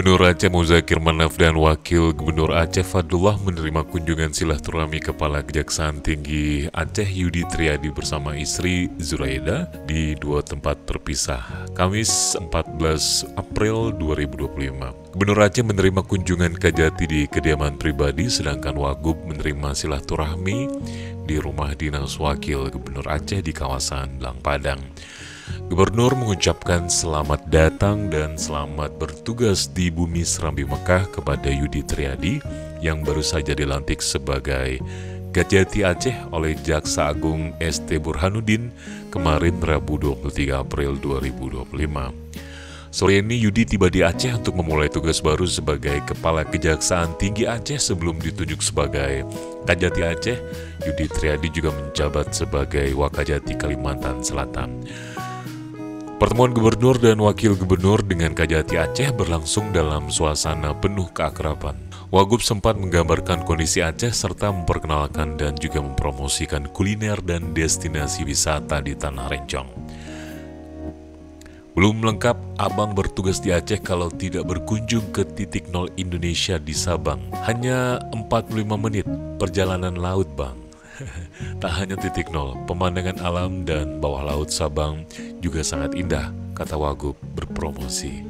Gubernur Aceh Muzakir Manaf dan Wakil Gubernur Aceh Fadlullah menerima kunjungan silaturahmi Kepala Kejaksaan Tinggi Aceh Yudi Triadi bersama istri Zuraida di dua tempat terpisah, Kamis 14 April 2025. Gubernur Aceh menerima kunjungan Kajati di kediaman pribadi, sedangkan Wagub menerima silaturahmi di rumah dinas Wakil Gubernur Aceh di kawasan Belang Padang. Gubernur mengucapkan selamat datang dan selamat bertugas di bumi Serambi Mekah kepada Yudi Triadi yang baru saja dilantik sebagai Kajati Aceh oleh Jaksa Agung ST Burhanuddin kemarin Rabu 23 April 2025. Sore ini Yudi tiba di Aceh untuk memulai tugas baru sebagai Kepala Kejaksaan Tinggi Aceh sebelum ditunjuk sebagai Kajati Aceh. Yudi Triadi juga menjabat sebagai Wakajati Kalimantan Selatan. Pertemuan gubernur dan wakil gubernur dengan Kajati Aceh berlangsung dalam suasana penuh keakraban. Wagub sempat menggambarkan kondisi Aceh serta memperkenalkan dan juga mempromosikan kuliner dan destinasi wisata di Tanah Rencong. Belum lengkap, Abang bertugas di Aceh kalau tidak berkunjung ke titik nol Indonesia di Sabang. Hanya 45 menit perjalanan laut, Bang. Tak hanya titik nol, pemandangan alam dan bawah laut Sabang juga sangat indah, kata Wagub berpromosi.